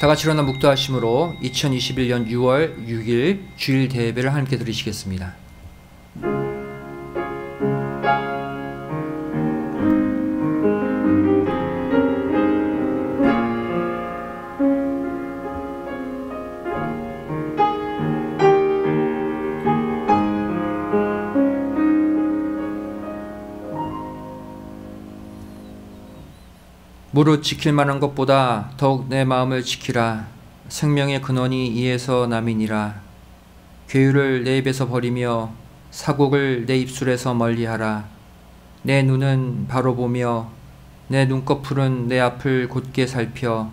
다 같이 일어나 묵도하심으로 2021년 6월 6일 주일 대예배를 함께 드리시겠습니다. 무릇 지킬 만한 것보다 더욱 내 마음을 지키라. 생명의 근원이 이에서 남이니라. 괴유를 내 입에서 버리며 사곡을 내 입술에서 멀리하라. 내 눈은 바로 보며 내 눈꺼풀은 내 앞을 곧게 살펴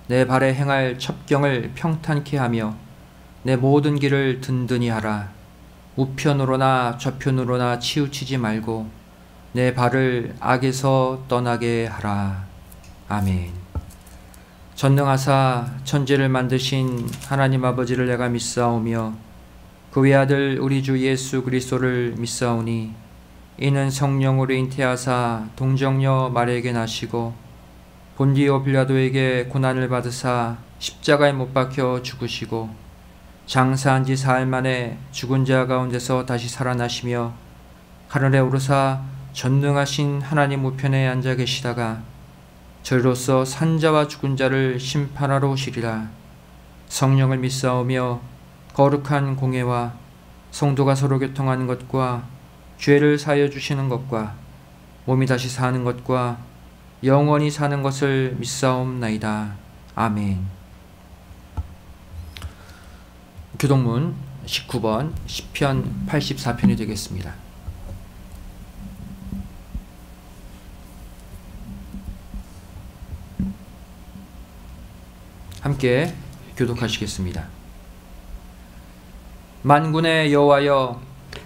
내 발에 행할 첩경을 평탄케 하며 내 모든 길을 든든히 하라. 우편으로나 좌편으로나 치우치지 말고 내 발을 악에서 떠나게 하라. 아멘. 전능하사 천지를 만드신 하나님 아버지를 내가 믿사오며 그 외아들 우리 주 예수 그리스도를 믿사오니 이는 성령으로 잉태하사 동정녀 마리아에게 나시고 본디오 빌라도에게 고난을 받으사 십자가에 못 박혀 죽으시고 장사한 지 사흘 만에 죽은 자 가운데서 다시 살아나시며 하늘에 오르사 전능하신 하나님 우편에 앉아 계시다가 저희로서 산자와 죽은 자를 심판하러 오시리라. 성령을 믿사오며 거룩한 공예와 성도가 서로 교통하는 것과 죄를 사하여 주시는 것과 몸이 다시 사는 것과 영원히 사는 것을 믿사옵나이다. 아멘. 교동문 19번 시편 84편이 되겠습니다. 함께 교독하시겠습니다. 만군의 여호와여,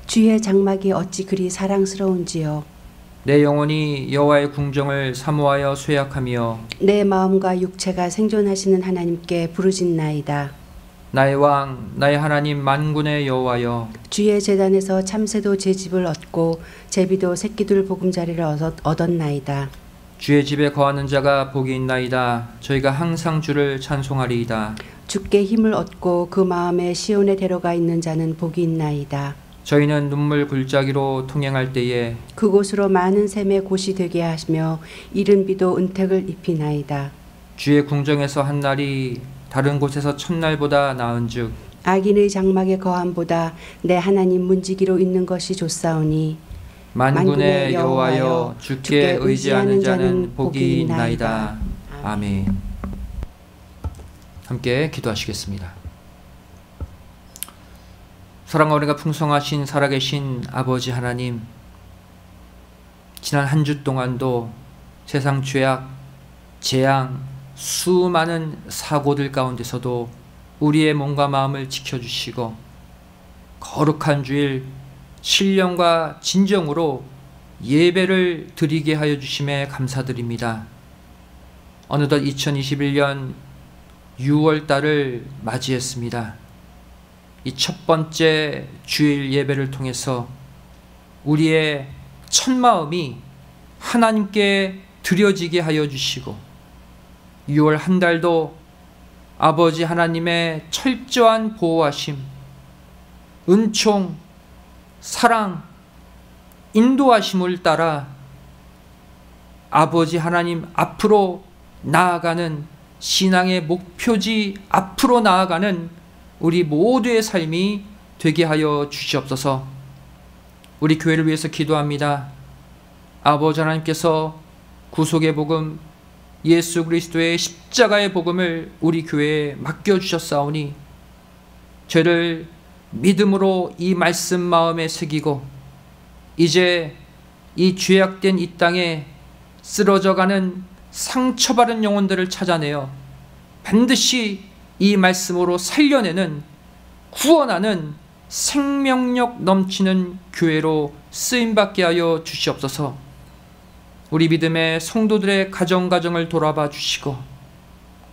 주의 장막이 어찌 그리 사랑스러운지요. 내 영혼이 여호와의 궁정을 사모하여 쇠약하며 내 마음과 육체가 생존하시는 하나님께 부르짖나이다. 나의 왕, 나의 하나님 만군의 여호와여, 주의 제단에서 참새도 제 집을 얻고 제비도 새끼들 보금자리를 얻었나이다. 주의 집에 거하는 자가 복이 있나이다. 저희가 항상 주를 찬송하리이다. 주께 힘을 얻고 그 마음에 시온에 데려가 있는 자는 복이 있나이다. 저희는 눈물 골짜기로 통행할 때에 그곳으로 많은 샘의 곳이 되게 하시며 이른 비도 은택을 입히나이다. 주의 궁정에서 한 날이 다른 곳에서 첫날보다 나은즉 악인의 장막에 거함보다 내 하나님 문지기로 있는 것이 좋사오니 만군의 여호와여, 주께 의지하는 자는 복이 있나이다. 아멘. 함께 기도하시겠습니다. 사랑과 은혜가 풍성하신 살아계신 아버지 하나님, 지난 한 주 동안도 세상 죄악, 재앙, 수많은 사고들 가운데서도 우리의 몸과 마음을 지켜주시고 거룩한 주일 신령과 진정으로 예배를 드리게 하여 주심에 감사드립니다. 어느덧 2021년 6월 달을 맞이했습니다. 이 첫 번째 주일 예배를 통해서 우리의 첫 마음이 하나님께 드려지게 하여 주시고 6월 한 달도 아버지 하나님의 철저한 보호하심, 은총, 사랑, 인도하심을 따라 아버지 하나님 앞으로 나아가는 신앙의 목표지 앞으로 나아가는 우리 모두의 삶이 되게 하여 주시옵소서. 우리 교회를 위해서 기도합니다. 아버지 하나님께서 구속의 복음, 예수 그리스도의 십자가의 복음을 우리 교회에 맡겨주셨사오니 저를 믿음으로 이 말씀 마음에 새기고 이제 이 죄악된 이 땅에 쓰러져가는 상처받은 영혼들을 찾아내어 반드시 이 말씀으로 살려내는 구원하는 생명력 넘치는 교회로 쓰임받게 하여 주시옵소서. 우리 믿음의 성도들의 가정을 돌아봐 주시고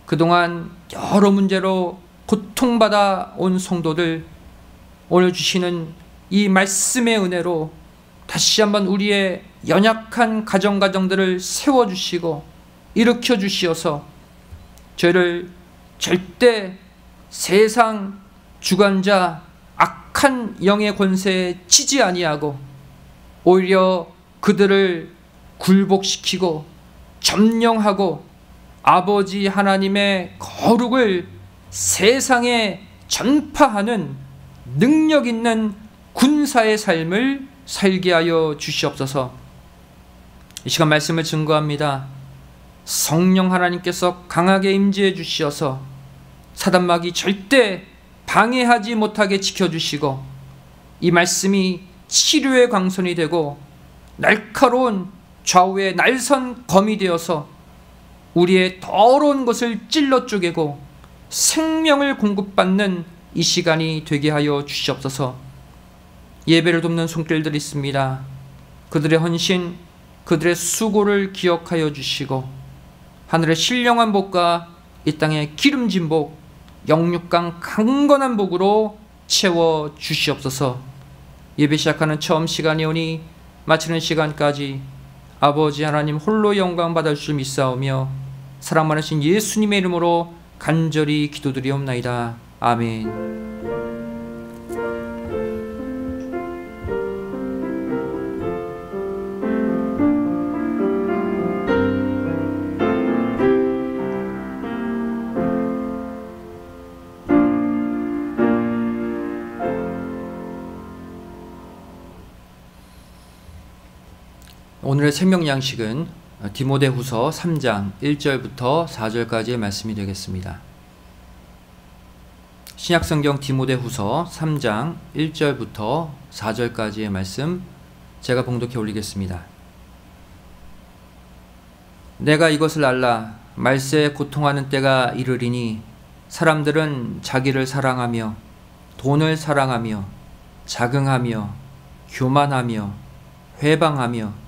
그동안 여러 문제로 고통받아 온 성도들 오늘 주시는 이 말씀의 은혜로 다시 한번 우리의 연약한 가정들을 세워주시고 일으켜 주시어서 저희를 절대 세상 주관자 악한 영의 권세에 치지 아니하고 오히려 그들을 굴복시키고 점령하고 아버지 하나님의 거룩을 세상에 전파하는 능력 있는 군사의 삶을 살게 하여 주시옵소서. 이 시간 말씀을 증거합니다. 성령 하나님께서 강하게 임재해 주시어서 사단마귀 절대 방해하지 못하게 지켜주시고 이 말씀이 치료의 광선이 되고 날카로운 좌우의 날선 검이 되어서 우리의 더러운 것을 찔러 쪼개고 생명을 공급받는 이 시간이 되게 하여 주시옵소서. 예배를 돕는 손길들이 있습니다. 그들의 헌신, 그들의 수고를 기억하여 주시고 하늘의 신령한 복과 이 땅의 기름진 복, 영육강 강건한 복으로 채워 주시옵소서. 예배 시작하는 처음 시간이 오니 마치는 시간까지 아버지 하나님 홀로 영광 받아 주실 믿사오며 사랑 많으신 예수님의 이름으로 간절히 기도드리옵나이다. 아멘. 오늘의 생명 양식은 디모데후서 3장 1절부터 4절까지의 말씀이 되겠습니다. 신약성경 디모데후서 3장 1절부터 4절까지의 말씀 제가 봉독해 올리겠습니다. 내가 이것을 알라. 말세에 고통하는 때가 이르리니 사람들은 자기를 사랑하며 돈을 사랑하며 자긍하며 교만하며 회방하며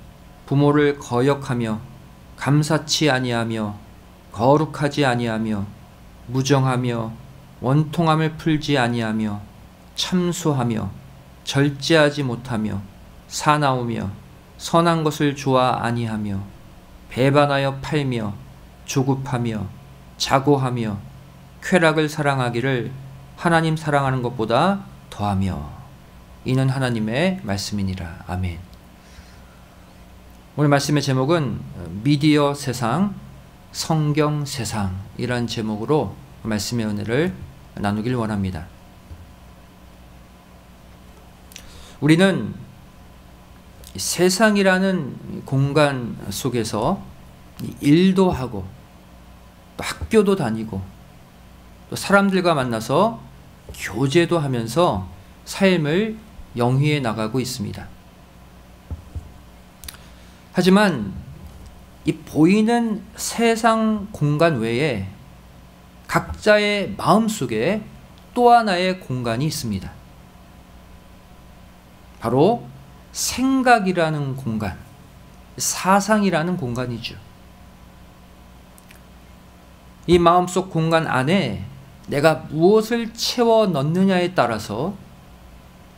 부모를 거역하며 감사치 아니하며 거룩하지 아니하며 무정하며 원통함을 풀지 아니하며 참소하며 절제하지 못하며 사나우며 선한 것을 좋아 아니하며 배반하여 팔며 조급하며 자고하며 쾌락을 사랑하기를 하나님 사랑하는 것보다 더하며 이는 하나님의 말씀이니라. 아멘. 오늘 말씀의 제목은 미디어 세상, 성경 세상이라는 제목으로 말씀의 은혜를 나누길 원합니다. 우리는 세상이라는 공간 속에서 일도 하고 또 학교도 다니고 또 사람들과 만나서 교제도 하면서 삶을 영위해 나가고 있습니다. 하지만 이 보이는 세상 공간 외에 각자의 마음속에 또 하나의 공간이 있습니다. 바로 생각이라는 공간, 사상이라는 공간이죠. 이 마음속 공간 안에 내가 무엇을 채워 넣느냐에 따라서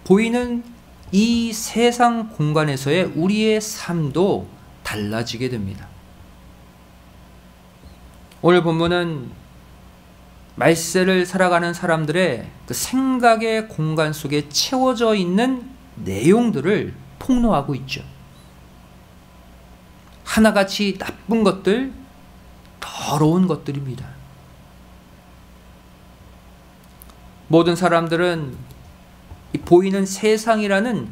보이는 이 세상 공간에서의 우리의 삶도 달라지게 됩니다. 오늘 본문은 말세를 살아가는 사람들의 그 생각의 공간 속에 채워져 있는 내용들을 폭로하고 있죠. 하나같이 나쁜 것들, 더러운 것들입니다. 모든 사람들은 이 보이는 세상이라는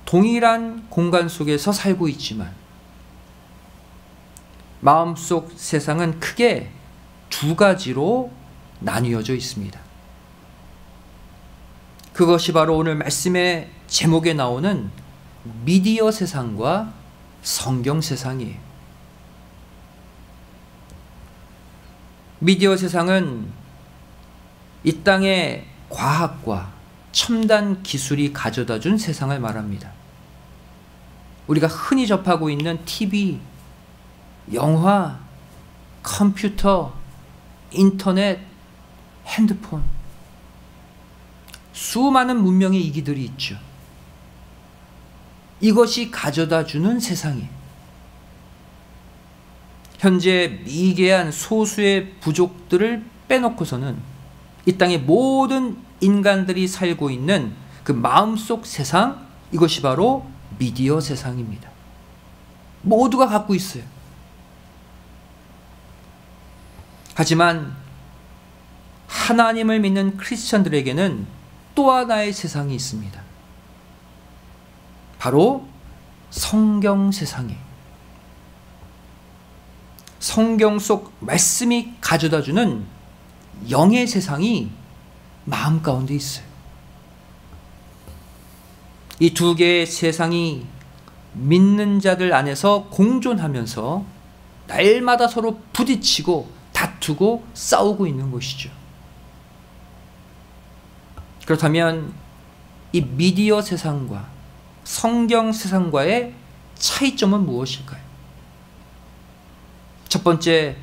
동일한 공간 속에서 살고 있지만 마음속 세상은 크게 두 가지로 나뉘어져 있습니다. 그것이 바로 오늘 말씀의 제목에 나오는 미디어 세상과 성경 세상이에요. 미디어 세상은 이 땅의 과학과 첨단 기술이 가져다 준 세상을 말합니다. 우리가 흔히 접하고 있는 TV, 영화, 컴퓨터, 인터넷, 핸드폰, 수많은 문명의 이기들이 있죠. 이것이 가져다 주는 세상이에요. 현재 미개한 소수의 부족들을 빼놓고서는 이 땅의 모든 인간들이 살고 있는 그 마음속 세상, 이것이 바로 미디어 세상입니다. 모두가 갖고 있어요. 하지만 하나님을 믿는 크리스천들에게는 또 하나의 세상이 있습니다. 바로 성경 세상이에요. 성경 속 말씀이 가져다주는 영의 세상이 마음 가운데 있어요. 이 두 개의 세상이 믿는 자들 안에서 공존하면서 날마다 서로 부딪히고 다투고 싸우고 있는 것이죠. 그렇다면 이 미디어 세상과 성경 세상과의 차이점은 무엇일까요? 첫 번째,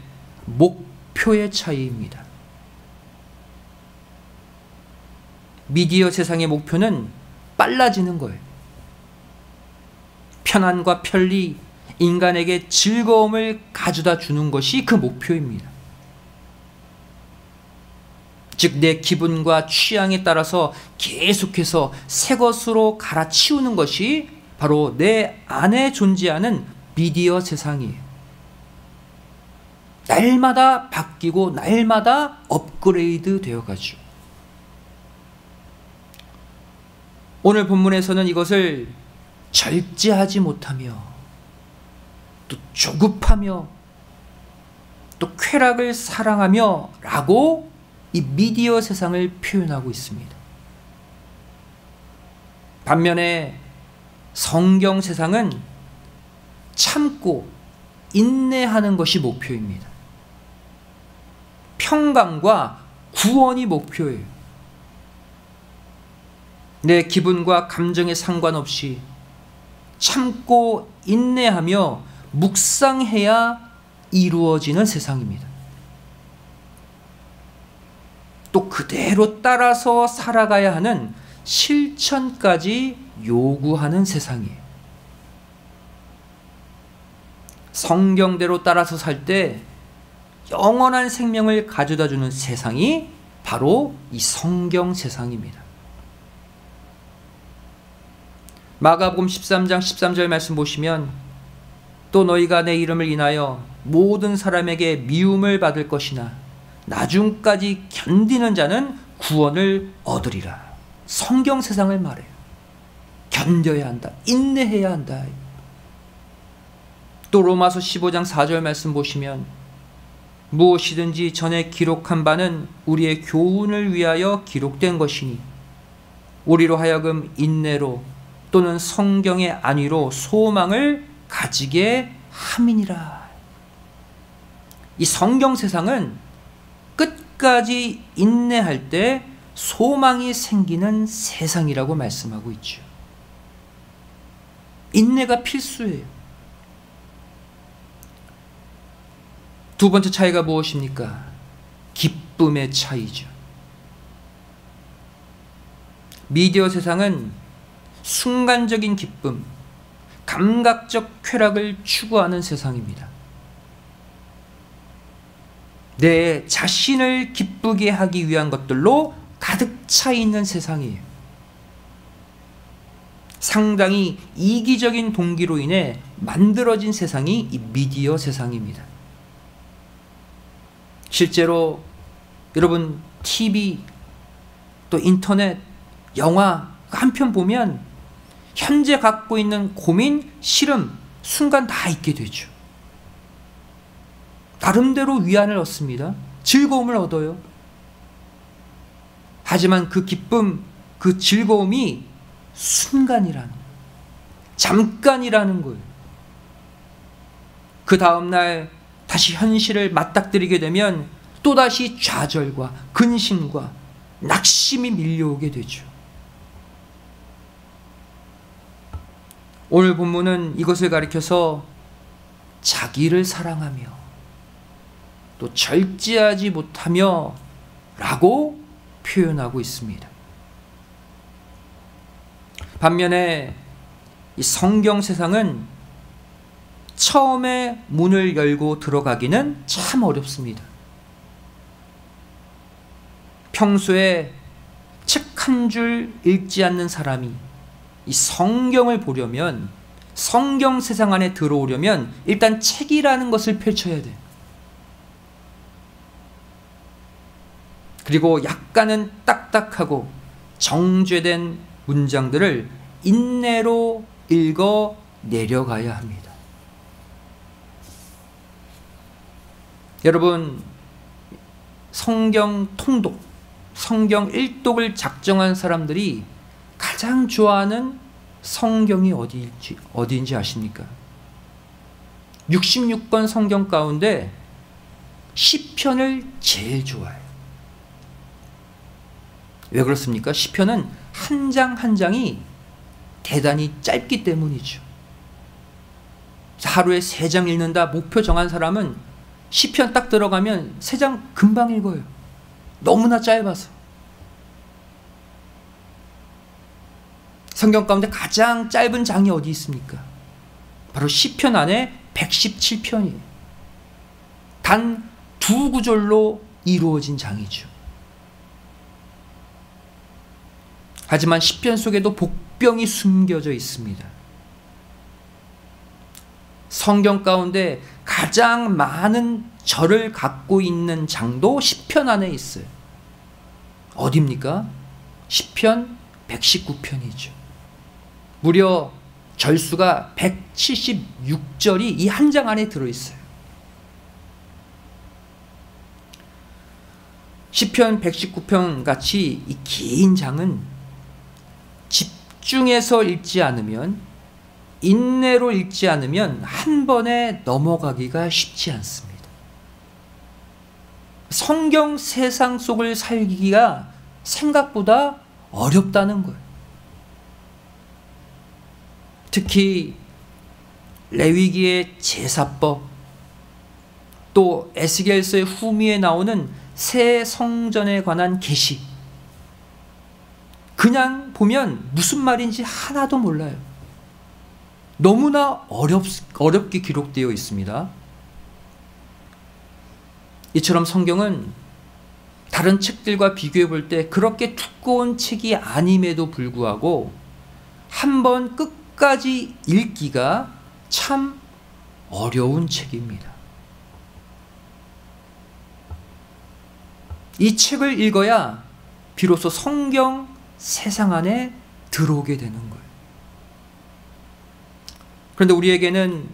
목표의 차이입니다. 미디어 세상의 목표는 빨라지는 거예요. 편안과 편리, 인간에게 즐거움을 가져다 주는 것이 그 목표입니다. 즉, 내 기분과 취향에 따라서 계속해서 새 것으로 갈아치우는 것이 바로 내 안에 존재하는 미디어 세상이에요. 날마다 바뀌고 날마다 업그레이드 되어가죠. 오늘 본문에서는 이것을 절제하지 못하며 또 조급하며 또 쾌락을 사랑하며 라고 이 미디어 세상을 표현하고 있습니다. 반면에 성경 세상은 참고 인내하는 것이 목표입니다. 평강과 구원이 목표예요. 내 기분과 감정에 상관없이 참고 인내하며 묵상해야 이루어지는 세상입니다. 또 그대로 따라서 살아가야 하는 실천까지 요구하는 세상이에요. 성경대로 따라서 살 때 영원한 생명을 가져다주는 세상이 바로 이 성경 세상입니다. 마가복음 13장 13절 말씀 보시면, 또 너희가 내 이름을 인하여 모든 사람에게 미움을 받을 것이나 나중까지 견디는 자는 구원을 얻으리라. 성경 세상을 말해요. 견뎌야 한다. 인내해야 한다. 또 로마서 15장 4절 말씀 보시면, 무엇이든지 전에 기록한 바는 우리의 교훈을 위하여 기록된 것이니 우리로 하여금 인내로 또는 성경의 안위로 소망을 가지게 함이니라. 이 성경 세상은 끝까지 인내할 때 소망이 생기는 세상이라고 말씀하고 있죠. 인내가 필수예요. 두 번째 차이가 무엇입니까? 기쁨의 차이죠. 미디어 세상은 순간적인 기쁨, 감각적 쾌락을 추구하는 세상입니다. 내 자신을 기쁘게 하기 위한 것들로 가득 차 있는 세상이에요. 상당히 이기적인 동기로 인해 만들어진 세상이 이 미디어 세상입니다. 실제로 여러분 TV, 또 인터넷, 영화 한 편 보면 현재 갖고 있는 고민, 시름 순간 다 잊게 되죠. 나름대로 위안을 얻습니다. 즐거움을 얻어요. 하지만 그 기쁨, 그 즐거움이 순간이라는, 잠깐이라는 거예요. 그 다음날 다시 현실을 맞닥뜨리게 되면 또다시 좌절과 근심과 낙심이 밀려오게 되죠. 오늘 본문은 이것을 가리켜서 자기를 사랑하며 또 절제하지 못하며 라고 표현하고 있습니다. 반면에 이 성경 세상은 처음에 문을 열고 들어가기는 참 어렵습니다. 평소에 책 한 줄 읽지 않는 사람이 이 성경을 보려면, 성경 세상 안에 들어오려면 일단 책이라는 것을 펼쳐야 돼. 그리고 약간은 딱딱하고 정죄된 문장들을 인내로 읽어 내려가야 합니다. 여러분, 성경 통독, 성경 일독을 작정한 사람들이 가장 좋아하는 성경이 어디인지 아십니까? 66권 성경 가운데 시편을 제일 좋아해요. 왜 그렇습니까? 시편은 한 장 한 장이 대단히 짧기 때문이죠. 하루에 3장 읽는다 목표 정한 사람은 시편 딱 들어가면 3장 금방 읽어요. 너무나 짧아서. 성경 가운데 가장 짧은 장이 어디 있습니까? 바로 시편 안에 117편이에요. 단 2구절로 이루어진 장이죠. 하지만 시편 속에도 복병이 숨겨져 있습니다. 성경 가운데 가장 많은 절을 갖고 있는 장도 시편 안에 있어요. 어디입니까? 시편 119편이죠. 무려 절수가 176절이 이 한 장 안에 들어있어요. 시편 119편 같이 이 긴 장은 집중해서 읽지 않으면, 인내로 읽지 않으면 한 번에 넘어가기가 쉽지 않습니다. 성경 세상 속을 살기가 생각보다 어렵다는 거예요. 특히 레위기의 제사법, 또 에스겔서의 후미에 나오는 새 성전에 관한 계시, 그냥 보면 무슨 말인지 하나도 몰라요. 너무나 어렵게 기록되어 있습니다. 이처럼 성경은 다른 책들과 비교해 볼 때 그렇게 두꺼운 책이 아님에도 불구하고 한번 끝까지 읽기가 참 어려운 책입니다. 이 책을 읽어야 비로소 성경 세상 안에 들어오게 되는 거예요. 그런데 우리에게는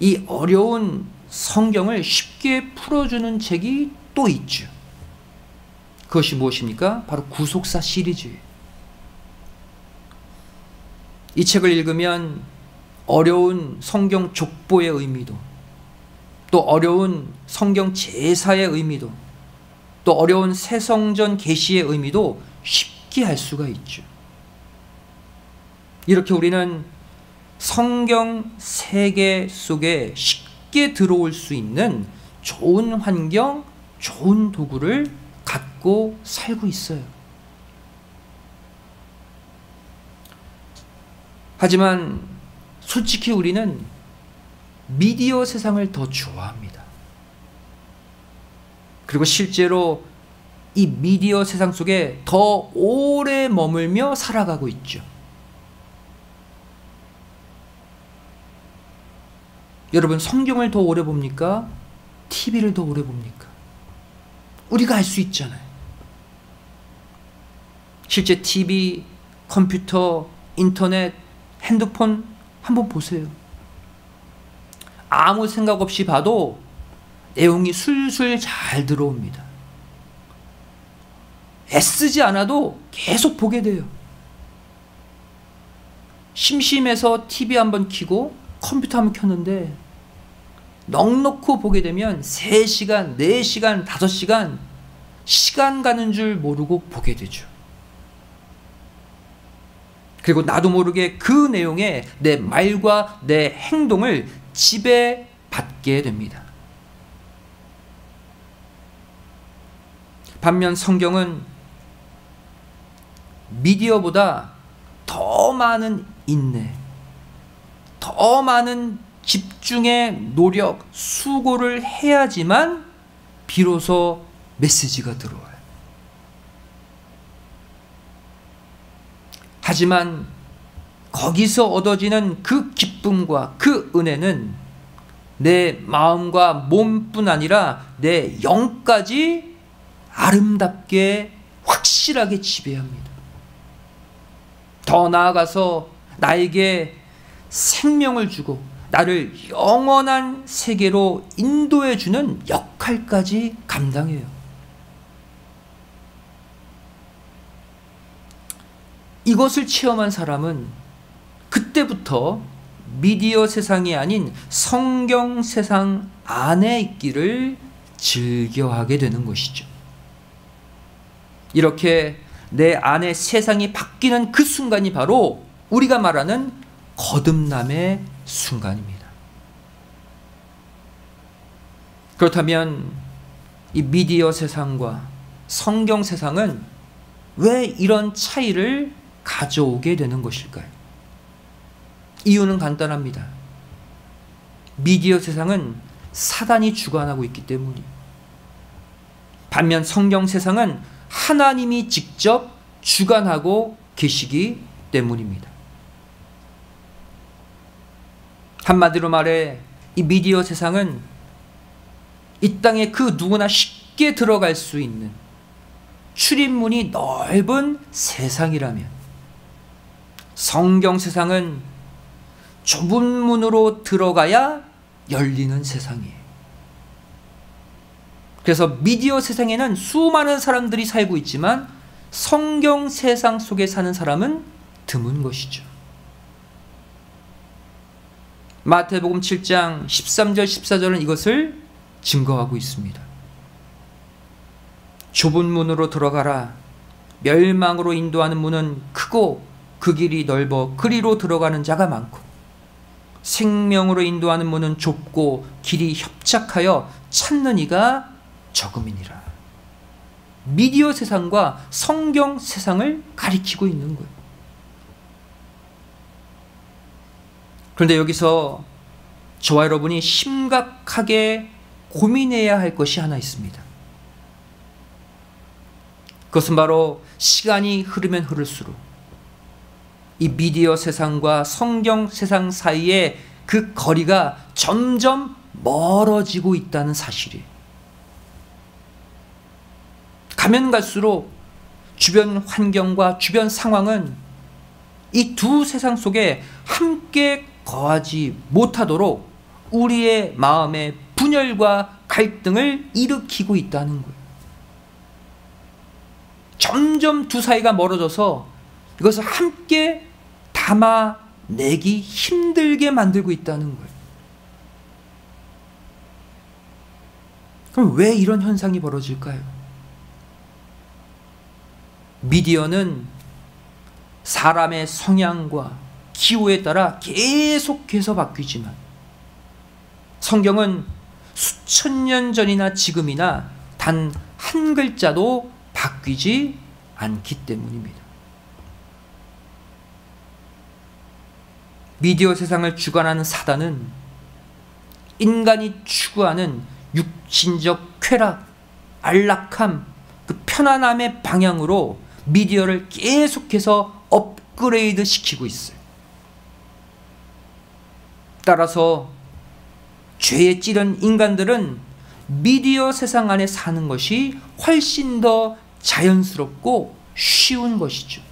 이 어려운 성경을 쉽게 풀어주는 책이 또 있죠. 그것이 무엇입니까? 바로 구속사 시리즈예요. 이 책을 읽으면 어려운 성경 족보의 의미도, 또 어려운 성경 제사의 의미도, 또 어려운 새성전 계시의 의미도 쉽게 알 수가 있죠. 이렇게 우리는 성경 세계 속에 쉽게 들어올 수 있는 좋은 환경, 좋은 도구를 갖고 살고 있어요. 하지만 솔직히 우리는 미디어 세상을 더 좋아합니다. 그리고 실제로 이 미디어 세상 속에 더 오래 머물며 살아가고 있죠. 여러분, 성경을 더 오래 봅니까? TV를 더 오래 봅니까? 우리가 알 수 있잖아요. 실제 TV, 컴퓨터, 인터넷, 핸드폰 한번 보세요. 아무 생각 없이 봐도 내용이 술술 잘 들어옵니다. 애쓰지 않아도 계속 보게 돼요. 심심해서 TV 한번 켜고 컴퓨터 한번 켰는데 넉넉히 보게 되면 3시간, 4시간, 5시간 시간 가는 줄 모르고 보게 되죠. 그리고 나도 모르게 그 내용에 내 말과 내 행동을 지배받게 됩니다. 반면 성경은 미디어보다 더 많은 인내, 더 많은 집중의 노력, 수고를 해야지만 비로소 메시지가 들어와요. 하지만 거기서 얻어지는 그 기쁨과 그 은혜는 내 마음과 몸뿐 아니라 내 영까지 아름답게 확실하게 지배합니다. 더 나아가서 나에게 생명을 주고 나를 영원한 세계로 인도해 주는 역할까지 감당해요. 이것을 체험한 사람은 그때부터 미디어 세상이 아닌 성경 세상 안에 있기를 즐겨하게 되는 것이죠. 이렇게 내 안에 세상이 바뀌는 그 순간이 바로 우리가 말하는 거듭남의 순간입니다. 그렇다면 이 미디어 세상과 성경 세상은 왜 이런 차이를 가져오게 되는 것일까요? 이유는 간단합니다. 미디어 세상은 사단이 주관하고 있기 때문이에요. 반면 성경 세상은 하나님이 직접 주관하고 계시기 때문입니다. 한마디로 말해 이 미디어 세상은 이 땅에 그 누구나 쉽게 들어갈 수 있는 출입문이 넓은 세상이라면, 성경 세상은 좁은 문으로 들어가야 열리는 세상이에요. 그래서 미디어 세상에는 수많은 사람들이 살고 있지만 성경 세상 속에 사는 사람은 드문 것이죠. 마태복음 7장 13절 14절은 이것을 증거하고 있습니다. 좁은 문으로 들어가라. 멸망으로 인도하는 문은 크고 그 길이 넓어 그리로 들어가는 자가 많고, 생명으로 인도하는 문은 좁고 길이 협착하여 찾는 이가 적음이니라. 미디어 세상과 성경 세상을 가리키고 있는 거예요. 그런데 여기서 저와 여러분이 심각하게 고민해야 할 것이 하나 있습니다. 그것은 바로 시간이 흐르면 흐를수록 이 미디어 세상과 성경 세상 사이에 그 거리가 점점 멀어지고 있다는 사실이에요. 가면 갈수록 주변 환경과 주변 상황은 이 두 세상 속에 함께 거하지 못하도록 우리의 마음에 분열과 갈등을 일으키고 있다는 거예요. 점점 두 사이가 멀어져서 이것을 함께 담아내기 힘들게 만들고 있다는 거예요. 그럼 왜 이런 현상이 벌어질까요? 미디어는 사람의 성향과 기호에 따라 계속해서 바뀌지만 성경은 수천 년 전이나 지금이나 단 한 글자도 바뀌지 않기 때문입니다. 미디어 세상을 주관하는 사단은 인간이 추구하는 육신적 쾌락, 안락함, 그 편안함의 방향으로 미디어를 계속해서 업그레이드 시키고 있어요. 따라서 죄에 찌든 인간들은 미디어 세상 안에 사는 것이 훨씬 더 자연스럽고 쉬운 것이죠.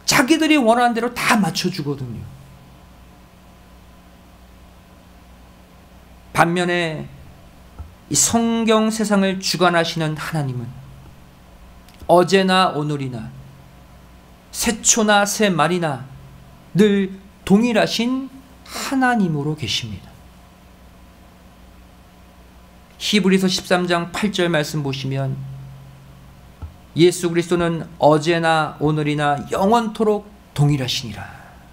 자기들이 원하는 대로 다 맞춰주거든요. 반면에 이 성경 세상을 주관하시는 하나님은 어제나 오늘이나 새초나 새말이나 늘 동일하신 하나님으로 계십니다. 히브리서 13장 8절 말씀 보시면 예수 그리스도는 어제나 오늘이나 영원토록 동일하시니라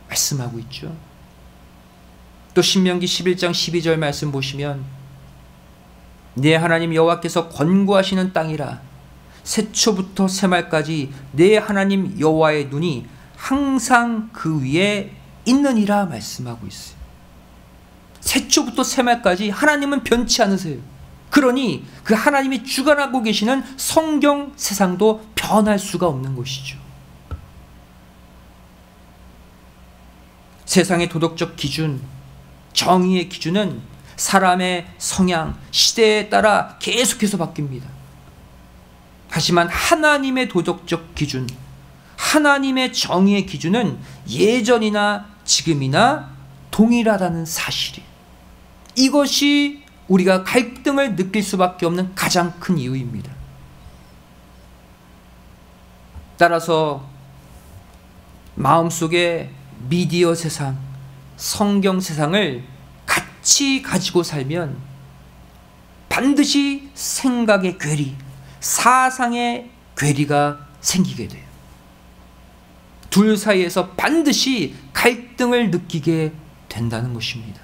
말씀하고 있죠. 또 신명기 11장 12절 말씀 보시면 내 하나님 여호와께서 권고하시는 땅이라 새초부터 새말까지 내 하나님 여호와의 눈이 항상 그 위에 있느니라 말씀하고 있어요. 새초부터 새말까지 하나님은 변치 않으세요. 그러니 그 하나님이 주관하고 계시는 성경 세상도 변할 수가 없는 것이죠. 세상의 도덕적 기준, 정의의 기준은 사람의 성향, 시대에 따라 계속해서 바뀝니다. 하지만 하나님의 도덕적 기준, 하나님의 정의의 기준은 예전이나 지금이나 동일하다는 사실이에요. 이것이 우리가 갈등을 느낄 수밖에 없는 가장 큰 이유입니다. 따라서 마음속에 미디어 세상, 성경 세상을 같이 가지고 살면 반드시 생각의 괴리, 사상의 괴리가 생기게 돼요. 둘 사이에서 반드시 갈등을 느끼게 된다는 것입니다.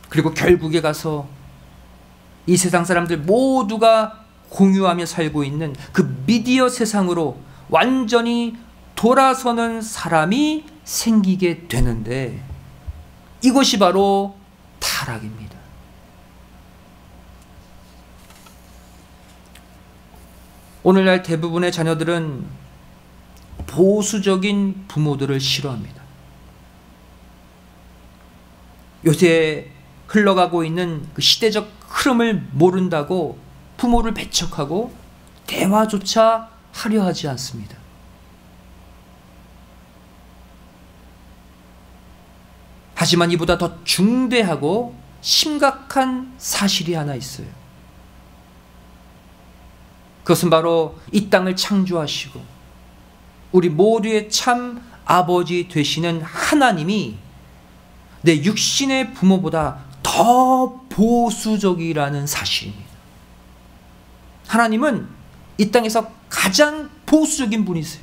그리고 결국에 가서 이 세상 사람들 모두가 공유하며 살고 있는 그 미디어 세상으로 완전히 돌아서는 사람이 생기게 되는데, 이것이 바로 타락입니다. 오늘날 대부분의 자녀들은 보수적인 부모들을 싫어합니다. 요새 흘러가고 있는 그 시대적 흐름을 모른다고 부모를 배척하고 대화조차 하려 하지 않습니다. 하지만 이보다 더 중대하고 심각한 사실이 하나 있어요. 그것은 바로 이 땅을 창조하시고 우리 모두의 참 아버지 되시는 하나님이 내 육신의 부모보다 더 보수적이라는 사실입니다. 하나님은 이 땅에서 가장 보수적인 분이세요.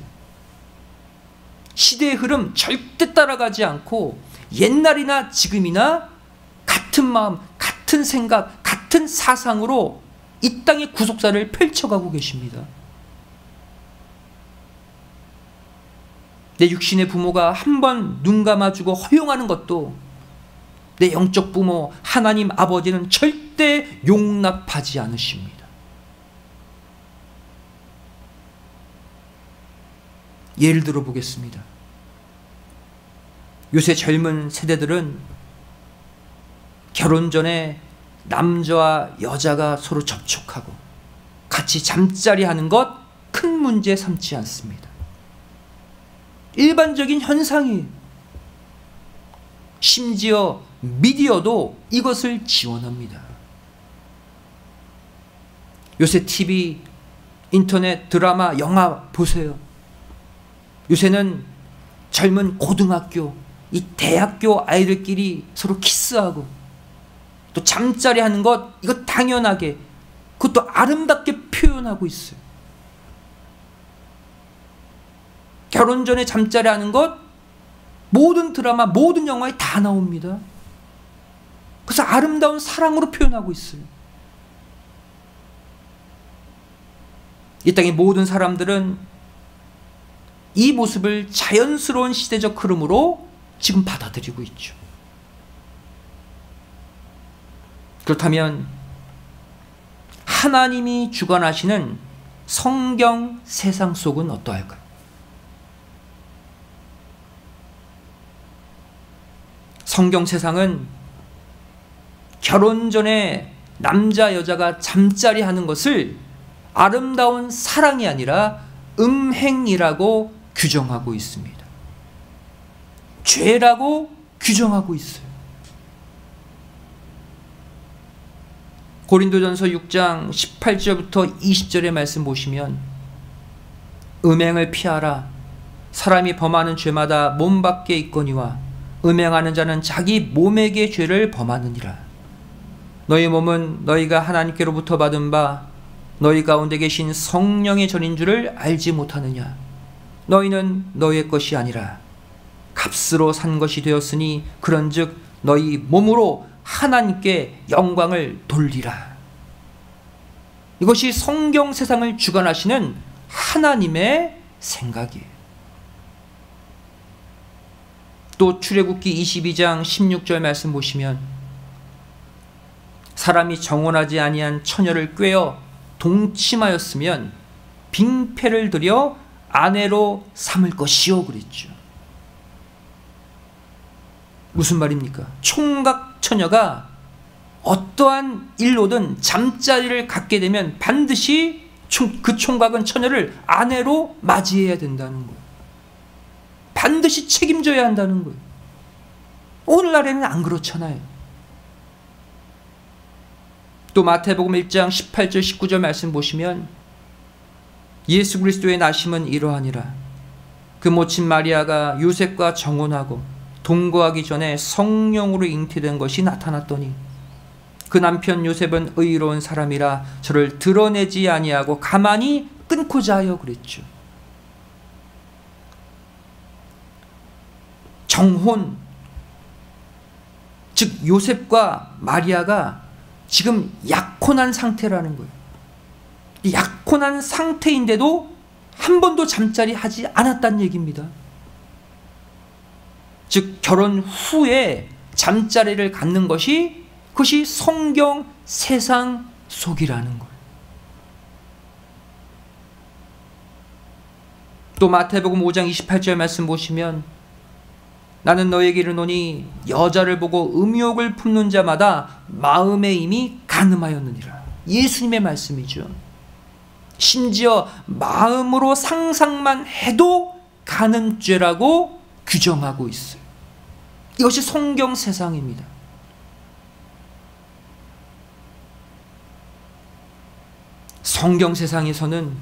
시대의 흐름 절대 따라가지 않고 옛날이나 지금이나 같은 마음, 같은 생각, 같은 사상으로 이 땅의 구속사를 펼쳐가고 계십니다. 내 육신의 부모가 한 번 눈 감아주고 허용하는 것도 내 영적 부모 하나님 아버지는 절대 용납하지 않으십니다. 예를 들어 보겠습니다. 요새 젊은 세대들은 결혼 전에 남자와 여자가 서로 접촉하고 같이 잠자리 하는 것 큰 문제 삼지 않습니다. 일반적인 현상이에요. 심지어 미디어도 이것을 지원합니다. 요새 TV, 인터넷, 드라마, 영화 보세요. 요새는 젊은 고등학교, 이 대학교 아이들끼리 서로 키스하고 또 잠자리 하는 것, 이거 당연하게, 그것도 아름답게 표현하고 있어요. 결혼 전에 잠자리 하는 것 모든 드라마, 모든 영화에 다 나옵니다. 그래서 아름다운 사랑으로 표현하고 있어요. 이 땅의 모든 사람들은 이 모습을 자연스러운 시대적 흐름으로 지금 받아들이고 있죠. 그렇다면 하나님이 주관하시는 성경 세상 속은 어떠할까요? 성경 세상은 결혼 전에 남자 여자가 잠자리 하는 것을 아름다운 사랑이 아니라 음행이라고 규정하고 있습니다. 죄라고 규정하고 있어요. 고린도전서 6장 18절부터 20절의 말씀 보시면, 음행을 피하라. 사람이 범하는 죄마다 몸 밖에 있거니와 음행하는 자는 자기 몸에게 죄를 범하느니라. 너희 몸은 너희가 하나님께로부터 받은 바 너희 가운데 계신 성령의 전인 줄을 알지 못하느냐. 너희는 너희의 것이 아니라 값으로 산 것이 되었으니 그런즉 너희 몸으로 하나님께 영광을 돌리라. 이것이 성경 세상을 주관하시는 하나님의 생각이에요. 또 출애굽기 22장 16절 말씀 보시면, 사람이 정혼하지 아니한 처녀를 꾀어 동침하였으면 빙패를 들여 아내로 삼을 것이요 그랬죠. 무슨 말입니까? 총각 처녀가 어떠한 일로든 잠자리를 갖게 되면 반드시 그 총각은 처녀를 아내로 맞이해야 된다는 거예요. 반드시 책임져야 한다는 거예요. 오늘날에는 안 그렇잖아요. 또 마태복음 1장 18절 19절 말씀 보시면 예수 그리스도의 나심은 이러하니라. 그 모친 마리아가 요셉과 정혼하고 동거하기 전에 성령으로 잉태된 것이 나타났더니 그 남편 요셉은 의로운 사람이라 저를 드러내지 아니하고 가만히 끊고자 하여 그랬죠. 정혼, 즉 요셉과 마리아가 지금 약혼한 상태라는 거예요. 약혼한 상태인데도 한 번도 잠자리 하지 않았다는 얘기입니다. 즉 결혼 후에 잠자리를 갖는 것이 그것이 성경 세상 속이라는 거예요. 또 마태복음 5장 28절 말씀 보시면 나는 너에게 이르노니 여자를 보고 음욕을 품는 자마다 마음에 이미 간음하였느니라. 예수님의 말씀이죠. 심지어 마음으로 상상만 해도 간음죄라고 규정하고 있어요. 이것이 성경 세상입니다. 성경 세상에서는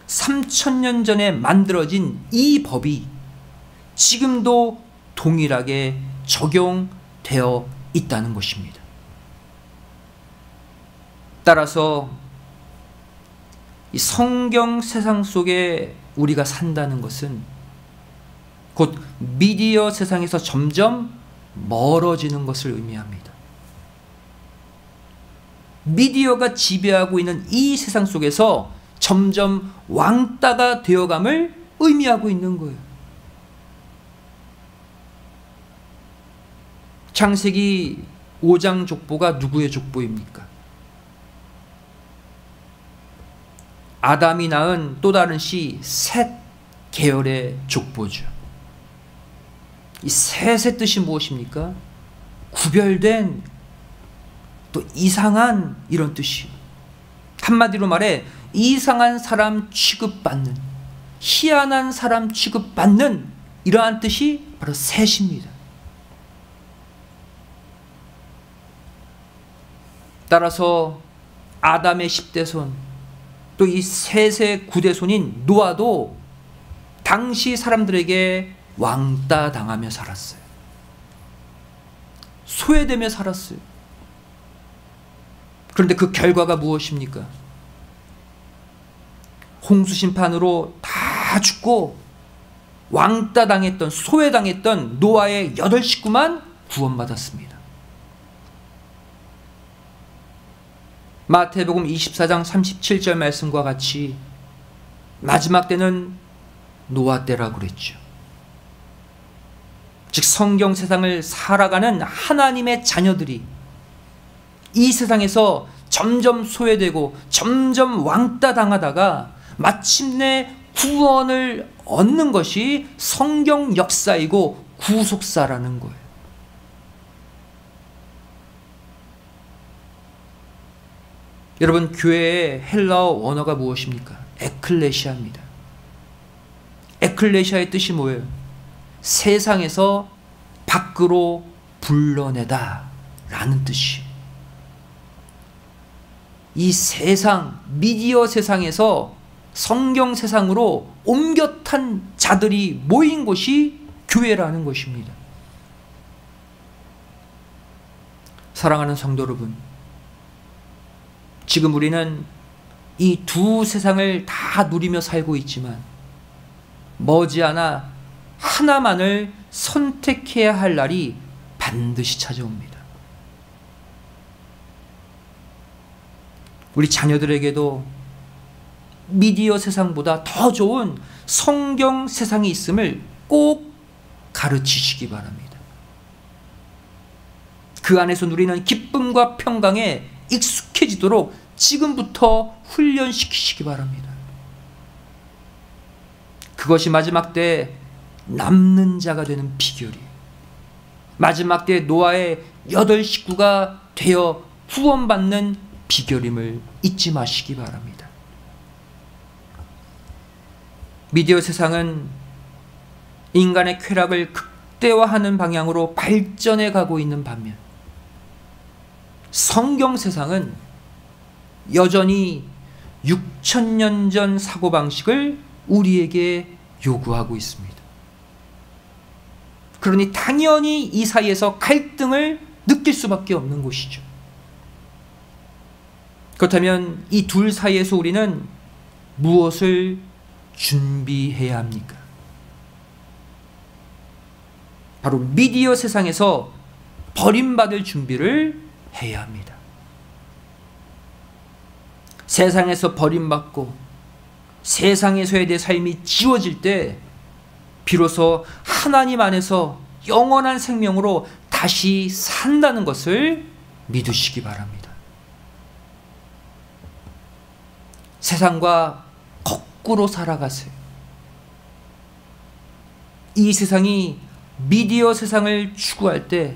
3000년 전에 만들어진 이 법이 지금도 동일하게 적용되어 있다는 것입니다. 따라서 이 성경 세상 속에 우리가 산다는 것은 곧 미디어 세상에서 점점 멀어지는 것을 의미합니다. 미디어가 지배하고 있는 이 세상 속에서 점점 왕따가 되어감을 의미하고 있는 거예요. 창세기 5장 족보가 누구의 족보입니까? 아담이 낳은 또 다른 씨 셋 계열의 족보죠. 이 셋의 뜻이 무엇입니까? 구별된, 또 이상한, 이런 뜻이에요. 한마디로 말해 이상한 사람 취급받는, 희한한 사람 취급받는, 이러한 뜻이 바로 셋입니다. 따라서 아담의 10대 손, 또 이 셋의 9대 손인 노아도 당시 사람들에게 왕따 당하며 살았어요. 소외되며 살았어요. 그런데 그 결과가 무엇입니까? 홍수 심판으로 다 죽고 왕따 당했던, 소외당했던 노아의 8 식구만 구원받았습니다. 마태복음 24장 37절 말씀과 같이 마지막 때는 노아 때라고 그랬죠. 즉 성경 세상을 살아가는 하나님의 자녀들이 이 세상에서 점점 소외되고 점점 왕따 당하다가 마침내 구원을 얻는 것이 성경 역사이고 구속사라는 거예요. 여러분, 교회의 헬라어 원어가 무엇입니까? 에클레시아입니다. 에클레시아의 뜻이 뭐예요? 세상에서 밖으로 불러내다 라는 뜻이에요. 이 세상, 미디어 세상에서 성경 세상으로 옮겨 탄 자들이 모인 곳이 교회라는 것입니다. 사랑하는 성도 여러분, 지금 우리는 이 두 세상을 다 누리며 살고 있지만 머지않아 하나만을 선택해야 할 날이 반드시 찾아옵니다. 우리 자녀들에게도 미디어 세상보다 더 좋은 성경 세상이 있음을 꼭 가르치시기 바랍니다. 그 안에서 누리는 기쁨과 평강에 익숙해지도록 지금부터 훈련시키시기 바랍니다. 그것이 마지막 때 남는 자가 되는 비결이에요. 마지막 때 노아의 8 식구가 되어 구원받는 비결임을 잊지 마시기 바랍니다. 미디어 세상은 인간의 쾌락을 극대화하는 방향으로 발전해 가고 있는 반면 성경 세상은 여전히 6,000년 전 사고방식을 우리에게 요구하고 있습니다. 그러니 당연히 이 사이에서 갈등을 느낄 수밖에 없는 것이죠. 그렇다면 이 둘 사이에서 우리는 무엇을 준비해야 합니까? 바로 미디어 세상에서 버림받을 준비를 해야 합니다. 세상에서 버림받고 세상에서의 내 삶이 지워질 때 비로소 하나님 안에서 영원한 생명으로 다시 산다는 것을 믿으시기 바랍니다. 세상과 거꾸로 살아가세요. 이 세상이 미디어 세상을 추구할 때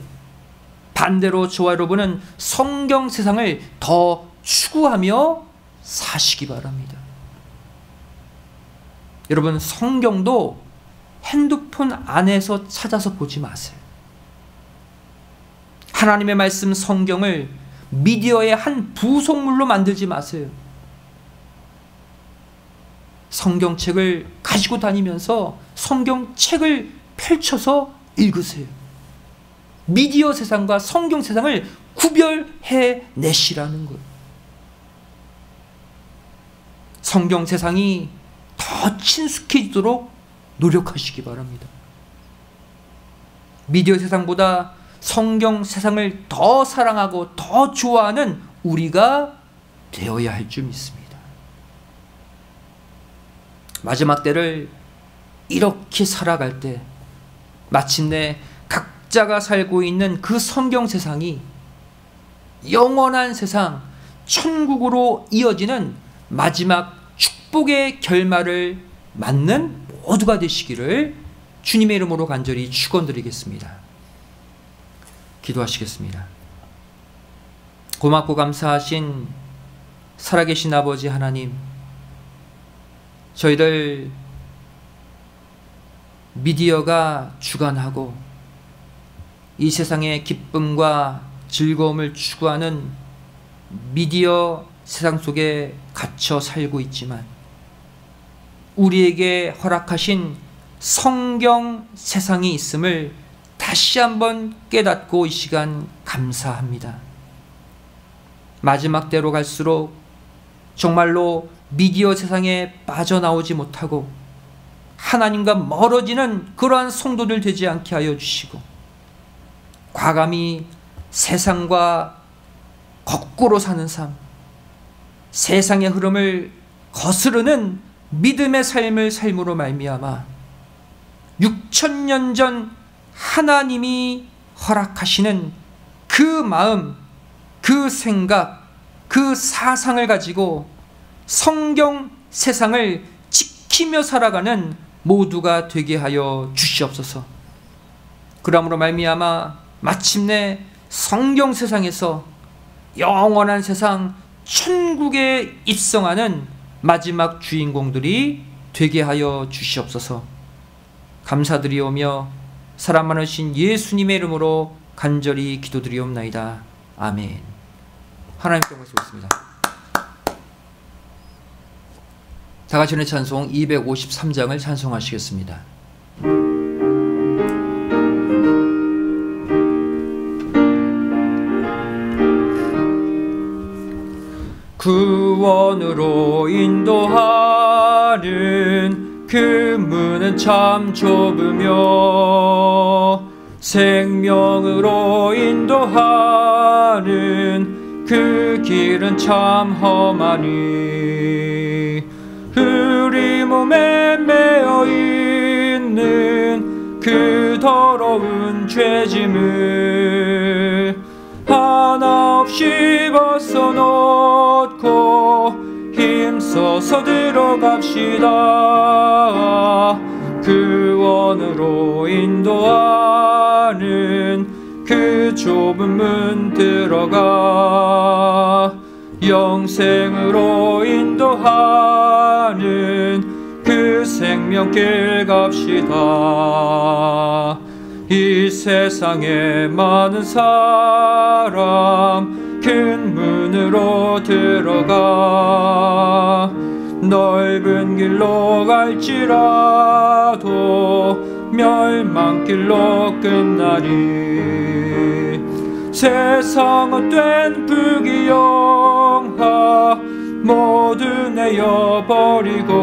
반대로 저와 여러분은 성경 세상을 더 추구하며 사시기 바랍니다. 여러분, 성경도 핸드폰 안에서 찾아서 보지 마세요. 하나님의 말씀 성경을 미디어의 한 부속물로 만들지 마세요. 성경책을 가지고 다니면서 성경책을 펼쳐서 읽으세요. 미디어 세상과 성경 세상을 구별해 내시라는 거예요. 성경 세상이 더 친숙해지도록 노력하시기 바랍니다. 미디어 세상보다 성경 세상을 더 사랑하고 더 좋아하는 우리가 되어야 할 줄 믿습니다. 마지막 때를 이렇게 살아갈 때 마침내 각자가 살고 있는 그 성경 세상이 영원한 세상, 천국으로 이어지는 마지막 축복의 결말을 맞는 모두가 되시기를 주님의 이름으로 간절히 축원드리겠습니다. 기도하시겠습니다. 고맙고 감사하신 살아계신 아버지 하나님, 저희들 미디어가 주관하고 이 세상의 기쁨과 즐거움을 추구하는 미디어 세상 속에 갇혀 살고 있지만 우리에게 허락하신 성경 세상이 있음을 다시 한번 깨닫고 이 시간 감사합니다. 마지막 때로 갈수록 정말로 미디어 세상에 빠져나오지 못하고 하나님과 멀어지는 그러한 성도들 되지 않게 하여 주시고, 과감히 세상과 거꾸로 사는 삶, 세상의 흐름을 거스르는 믿음의 삶을 삶으로 말미암아 6,000년 전 하나님이 허락하시는 그 마음, 그 생각, 그 사상을 가지고 성경 세상을 지키며 살아가는 모두가 되게 하여 주시옵소서. 그러므로 말미암아 마침내 성경 세상에서 영원한 세상 천국에 입성하는 마지막 주인공들이 되게 하여 주시옵소서. 감사드리오며 사랑 많으신 예수님의 이름으로 간절히 기도드리옵나이다. 아멘. 하나님께 말씀드리겠습니다. 다같이 은혜 찬송 253장을 찬송하시겠습니다. 구원으로 인도하는 그 문은 참 좁으며 생명으로 인도하는 그 길은 참 험하니 우리 몸에 매어 있는 그 더러운 죄짐을 하나 없이 벗어놓고 힘써서 들어갑시다. 구원으로 인도하는 그 좁은 문 들어가 영생으로 인도하는 그 생명길 갑시다. 이 세상에 많은 사람 큰 문으로 들어가 넓은 길로 갈지라도 멸망길로 끝나리. 세상 헛된 부귀영화 모두 내어버리고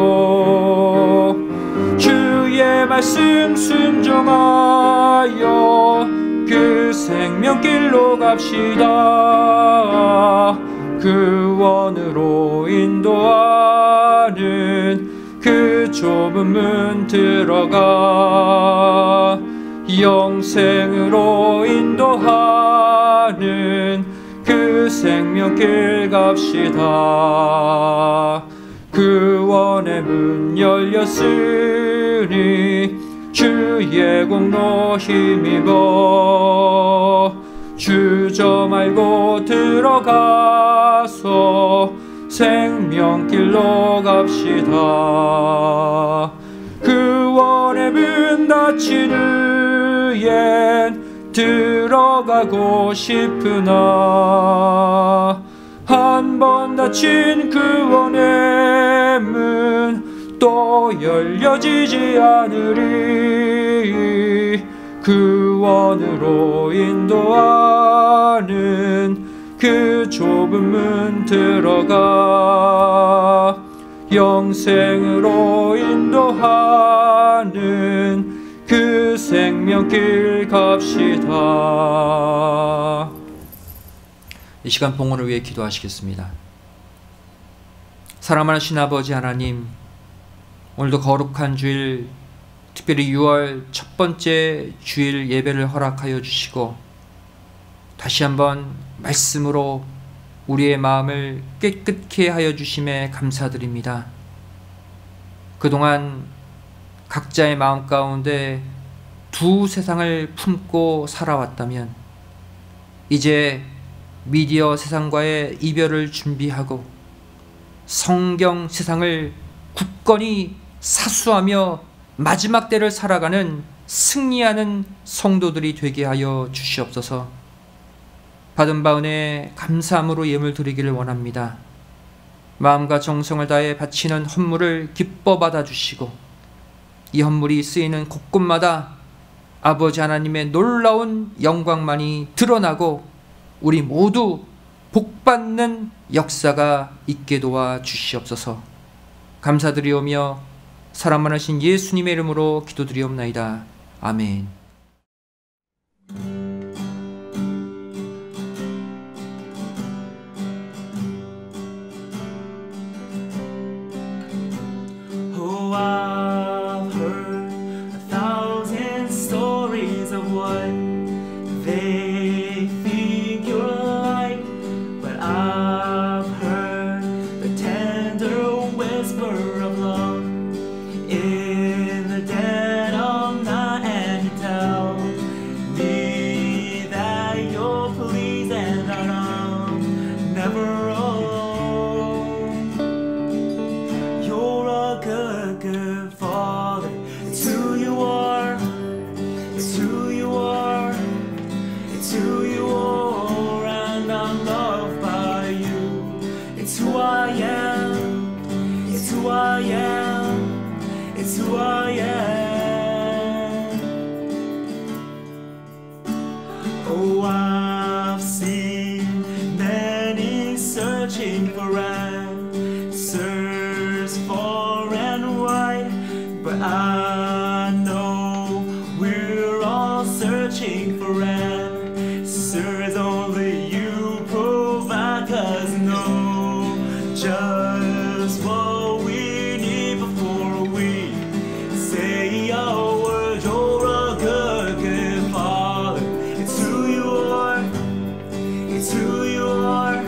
주의 말씀 순종하여 그 생명길로 갑시다. 그 원으로 인도하는 그 좁은 문 들어가 영생으로 인도하는 그 생명길 갑시다. 그 원의 문 열렸으니 주의 공로 힘입어 주저 말고 들어가서 생명길로 갑시다. 그 원의 문 닫힌 후엔 들어가고 싶으나 한 번 닫힌 그 원의 문 또 열려지지 않으리. 그 원으로 인도하는 그 좁은 문 들어가 영생으로 인도하는 그 생명길 갑시다. 이 시간 봉헌을 위해 기도하시겠습니다. 사랑하신 아버지 하나님, 오늘도 거룩한 주일, 특별히 6월 첫 번째 주일 예배를 허락하여 주시고 다시 한번 말씀으로 우리의 마음을 깨끗게 하여 주심에 감사드립니다. 그동안 각자의 마음 가운데 두 세상을 품고 살아왔다면 이제 미디어 세상과의 이별을 준비하고 성경 세상을 굳건히 사수하며 마지막 때를 살아가는 승리하는 성도들이 되게 하여 주시옵소서. 받은 바 은혜 감사함으로 예물 드리기를 원합니다. 마음과 정성을 다해 바치는 헌물을 기뻐 받아주시고 이 헌물이 쓰이는 곳곳마다 아버지 하나님의 놀라운 영광만이 드러나고 우리 모두 복받는 역사가 있게 도와 주시옵소서. 감사드리오며 사랑 많으신 예수님의 이름으로 기도드리옵나이다. 아멘. Oh, I've heard 1,000 stories of what they think you're like, but I've heard the tender whisper of love in the dead of night, and you tell me that you're pleased and that I'm never alone. You're a good, good father. It's who you are. It's who you are. It's who you are, and I'm loved by you. It's who I am. It's who I am. It's who I am. Oh, I've seen many searching for answers far and wide, but I know we're all searching for answers only you provide, 'cause know just what we need before we say a word. You're a good, good father. It's who you are. It's who you are.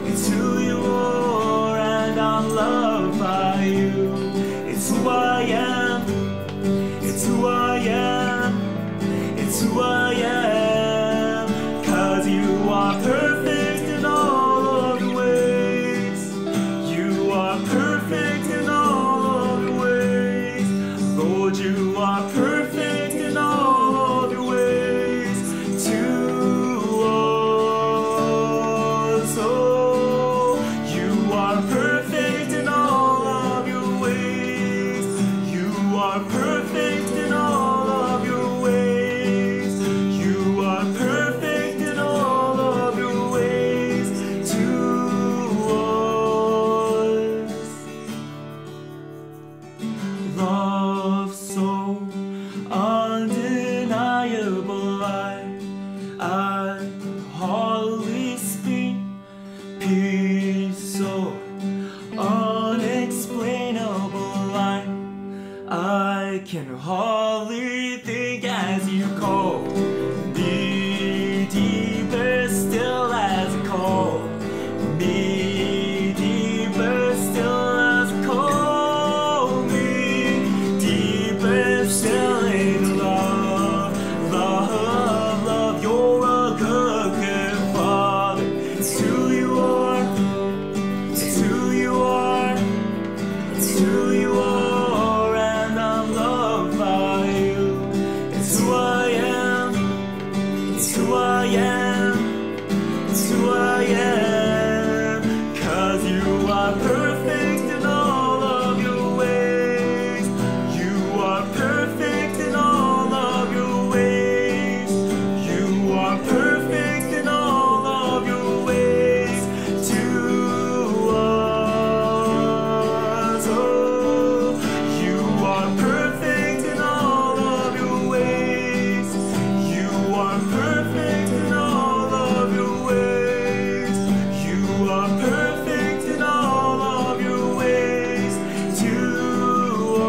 It's who you are, and I'm loved by you. It's who I am. It's who I am. It's who I am. I hardly speak. Peace so unexplainable light. I can hardly think as you call me deeper still as you call me deeper still as you call me deeper still in love, love, love. You're a good, good Father. It's who you are. It's who you are. It's who you are, and I'm loved by you. It's who I am. It's who I am. It's who I am. 'Cause you are perfect in all of your ways. You are perfect in all of your ways. You are perfect in all of your ways to us. Oh, you are perfect in all of your ways. You are perfect in all of your ways. You are perfect in all of your ways to us.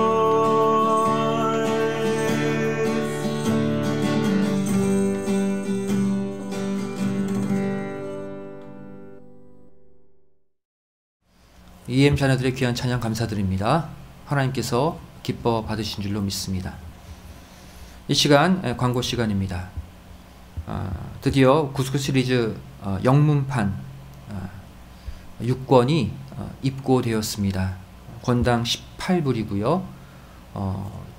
EM 자녀들의 귀한 찬양 감사드립니다. 하나님께서 기뻐 받으신 줄로 믿습니다. 이 시간 광고 시간입니다. 드디어 구스구 시리즈 영문판 6권이 입고되었습니다. 권당 18불이고요.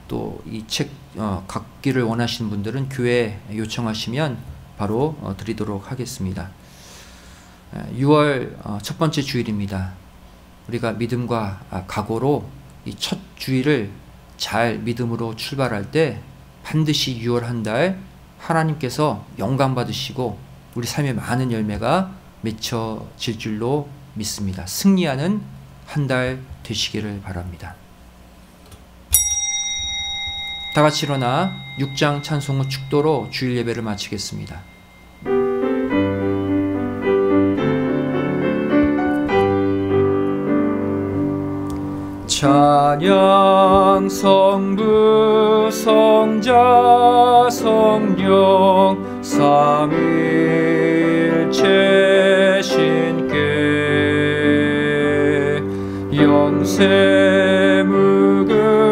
또 이 책 갖기를 원하시는 분들은 교회 요청하시면 바로 드리도록 하겠습니다. 6월 첫 번째 주일입니다. 우리가 믿음과 각오로 이 첫 주일을 잘 믿음으로 출발할 때 반드시 6월 한 달 하나님께서 영광 받으시고 우리 삶에 많은 열매가 맺혀질 줄로 믿습니다. 승리하는 한 달 되시기를 바랍니다. 다 같이 일어나 6장 찬송 후 축도로 주일 예배를 마치겠습니다. 찬양 성부 성자 성령 삼위일체 신께 영세 무궁하기까지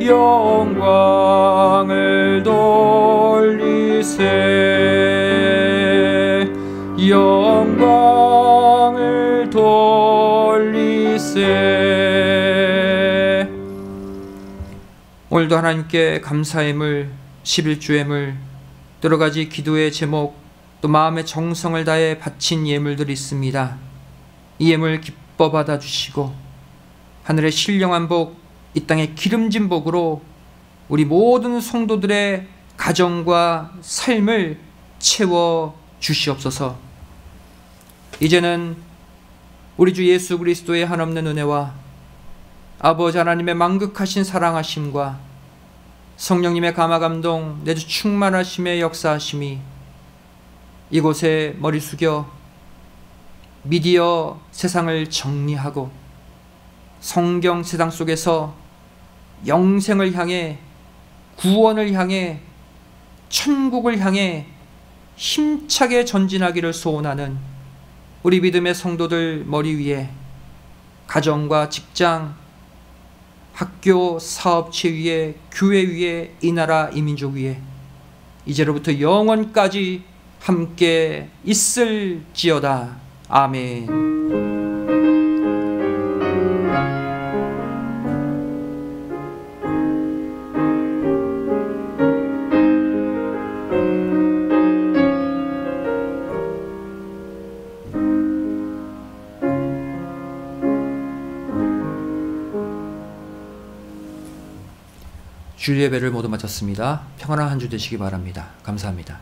영광을 돌리세 영광을 돌리세. 오늘도 하나님께 감사의 물, 11주의 물, 여러 가지 기도의 제목, 또 마음의 정성을 다해 바친 예물들이 있습니다. 이 예물 기뻐 받아주시고 하늘의 신령한 복, 이 땅의 기름진 복으로 우리 모든 성도들의 가정과 삶을 채워 주시옵소서. 이제는 우리 주 예수 그리스도의 한없는 은혜와 아버지 하나님의 만극하신 사랑하심과 성령님의 감화감동 내주 충만하심의 역사하심이 이곳에 머리 숙여 미디어 세상을 정리하고 성경 세상 속에서 영생을 향해 구원을 향해 천국을 향해 힘차게 전진하기를 소원하는 우리 믿음의 성도들 머리 위에 가정과 직장, 학교, 사업체 위에, 교회 위에, 이 나라, 이 민족 위에 이제로부터 영원까지 함께 있을지어다. 아멘. 주일 예배를 모두 마쳤습니다. 평안한 한 주 되시기 바랍니다. 감사합니다.